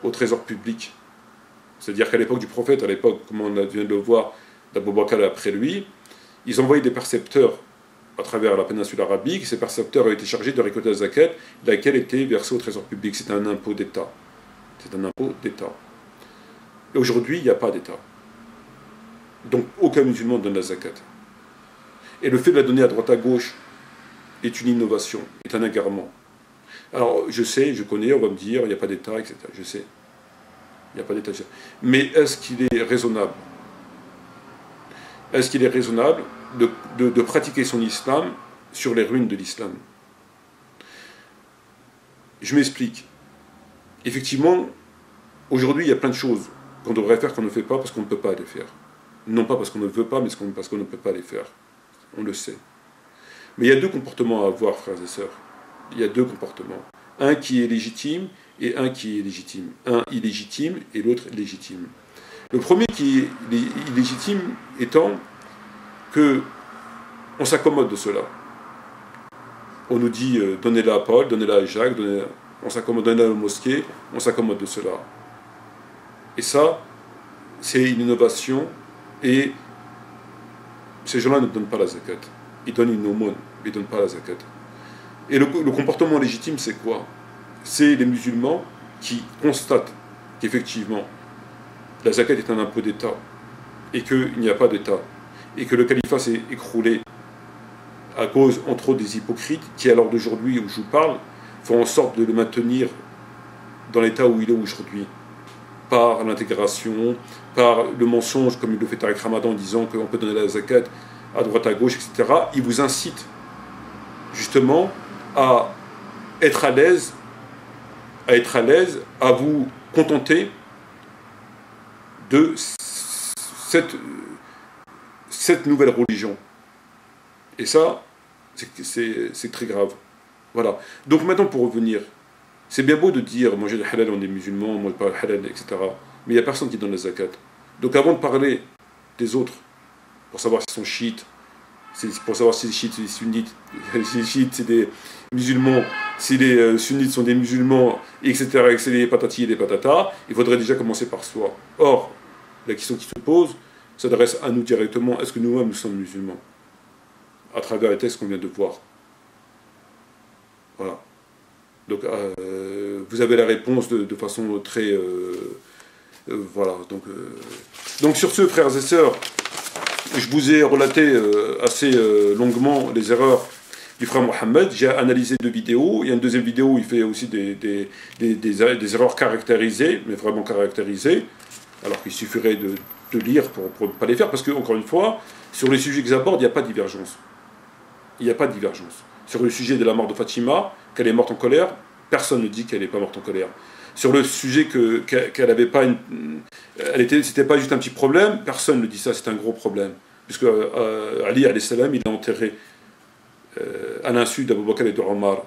S1: au trésor public. C'est-à-dire qu'à l'époque du prophète, à l'époque, comme on vient de le voir, d'Abou Bakr après lui, ils envoyaient des percepteurs à travers la péninsule arabique. Ces percepteurs ont été chargés de récolter la zakat, laquelle était versée au trésor public. C'est un impôt d'État. C'est un impôt d'État. Et aujourd'hui, il n'y a pas d'État. Donc aucun musulman ne donne la zakat. Et le fait de la donner à droite à gauche est une innovation, est un égarement. Alors je sais, je connais, on va me dire, il n'y a pas d'État, etc. Je sais. Il n'y a pas d'État. Mais est-ce qu'il est raisonnable? Est-ce qu'il est raisonnable de pratiquer son islam sur les ruines de l'islam? Je m'explique. Effectivement, aujourd'hui, il y a plein de choses qu'on devrait faire qu'on ne fait pas parce qu'on ne peut pas les faire. Non pas parce qu'on ne veut pas, mais parce qu'on ne peut pas les faire. On le sait. Mais il y a 2 comportements à avoir, frères et sœurs. Il y a 2 comportements. Un qui est légitime et un qui est illégitime. Un illégitime et l'autre légitime. Le premier qui est illégitime étant que on s'accommode de cela. On nous dit donnez-la à Paul, donnez-la à Jacques, on s'accommode, donnez-la aux mosquées, on s'accommode de cela. Et ça, c'est une innovation et ces gens-là ne donnent pas la zakat. Ils donnent une aumône, mais ils ne donnent pas la zakat. Et le comportement légitime, c'est quoi? C'est les musulmans qui constatent qu'effectivement, la zakat est un impôt d'État, et qu'il n'y a pas d'État, et que le califat s'est écroulé à cause, entre autres, des hypocrites, qui, à l'heure d'aujourd'hui où je vous parle, font en sorte de le maintenir dans l'état où il est aujourd'hui, par l'intégration, par le mensonge, comme il le fait Tariq Ramadan en disant qu'on peut donner la zakat à droite, à gauche, etc. Il vous incite justement à être à l'aise, à vous contenter de cette nouvelle religion. Et ça, c'est très grave. Voilà. Donc maintenant, pour revenir, c'est bien beau de dire manger le halal, on est musulman, moi je parle halal, etc. Mais il n'y a personne qui donne la zakat. Donc avant de parler des autres, pour savoir s'ils sont chiites, pour savoir si les chiites c'est des sunnites, si les chiites c'est des musulmans, si les sunnites sont des musulmans, etc., et que c'est des patatis et des patatas, il faudrait déjà commencer par soi. Or, la question qui se pose s'adresse à nous directement, est-ce que nous-mêmes nous sommes musulmans? À travers les textes qu'on vient de voir. Voilà. Donc, vous avez la réponse de façon très... voilà. Donc, sur ce, frères et sœurs, je vous ai relaté assez longuement les erreurs du frère Mohammed. J'ai analysé 2 vidéos. Il y a une deuxième vidéo où il fait aussi des erreurs caractérisées, mais vraiment caractérisées, alors qu'il suffirait de lire pour ne pas les faire, parce que, encore une fois, sur les sujets qu'ils abordent, il n'y a pas de divergence. Il n'y a pas de divergence. Sur le sujet de la mort de Fatima, qu'elle est morte en colère, personne ne dit qu'elle n'est pas morte en colère. Sur le sujet qu'elle n'avait pas c'était pas juste un petit problème, personne ne dit ça, c'est un gros problème. Puisque Ali, alayhi salam, il l'a enterré à l'insu d'Abou Bakr et de Omar,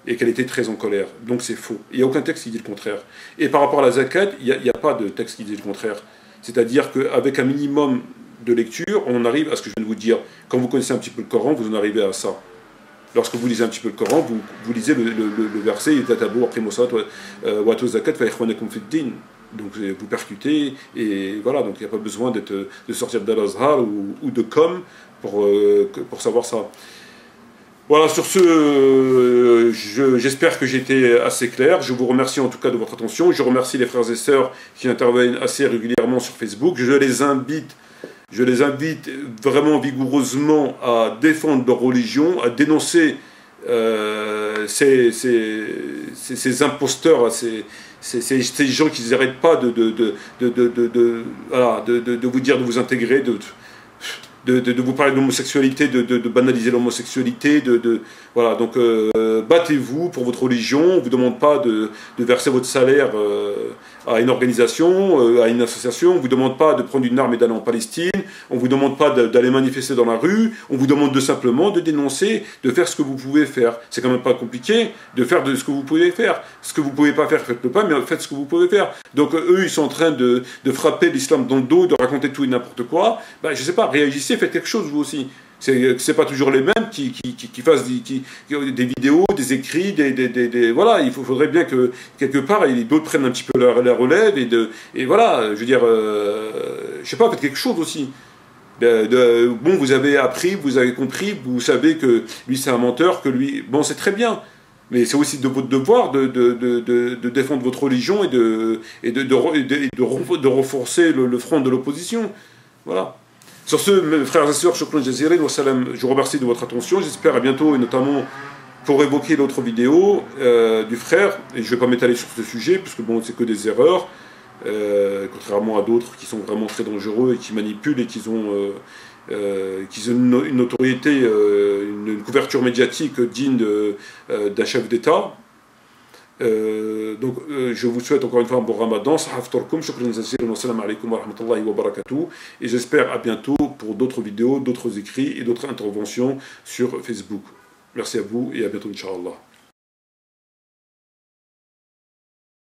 S1: et qu'elle était très en colère. Donc c'est faux. Il n'y a aucun texte qui dit le contraire. Et par rapport à la zakat, il n'y a pas de texte qui dit le contraire. C'est-à-dire qu'avec un minimum de lecture, on arrive à ce que je viens de vous dire. Quand vous connaissez un petit peu le Coran, vous en arrivez à ça. Lorsque vous lisez un petit peu le Coran, vous lisez le verset donc vous percutez, et voilà, donc il n'y a pas besoin de sortir d'Al-Azhar ou de Com pour savoir ça. Voilà, sur ce, j'espère que j'ai été assez clair. Je vous remercie en tout cas de votre attention. Je remercie les frères et sœurs qui interviennent assez régulièrement sur Facebook. Je les invite vraiment vigoureusement à défendre leur religion, à dénoncer ces imposteurs, ces gens qui n'arrêtent pas de vous dire de vous intégrer. de vous parler de l'homosexualité, de banaliser l'homosexualité, voilà, donc battez-vous pour votre religion, on ne vous demande pas de verser votre salaire à une organisation, à une association, on ne vous demande pas de prendre une arme et d'aller en Palestine, on ne vous demande pas d'aller manifester dans la rue, on vous demande simplement de dénoncer, de faire ce que vous pouvez faire. C'est quand même pas compliqué de faire ce que vous pouvez faire. Ce que vous ne pouvez pas faire, faites-le pas, mais faites ce que vous pouvez faire. Donc eux, ils sont en train de frapper l'islam dans le dos, de raconter tout et n'importe quoi. Ben, je sais pas, réagissez, faites quelque chose vous aussi. C'est pas toujours les mêmes qui fassent des vidéos, des écrits, voilà, il faudrait bien que quelque part d'autres prennent un petit peu la relève et voilà, je veux dire, je sais pas, faites quelque chose aussi. Bon, vous avez appris, vous avez compris, vous savez que lui c'est un menteur, que lui, bon, c'est très bien. Mais c'est aussi de votre devoir de défendre votre religion et de renforcer le front de l'opposition. Voilà. Sur ce, mes frères et sœurs, je vous remercie de votre attention. J'espère à bientôt, et notamment pour évoquer l'autre vidéo du frère. Et je ne vais pas m'étaler sur ce sujet, puisque bon, c'est que des erreurs, contrairement à d'autres qui sont vraiment très dangereux et qui manipulent et qui ont une notoriété, une couverture médiatique digne d'un chef d'État. Donc je vous souhaite encore une fois un bon ramadan, et j'espère à bientôt pour d'autres vidéos, d'autres écrits et d'autres interventions sur Facebook. Merci à vous et à bientôt, Inch'Allah.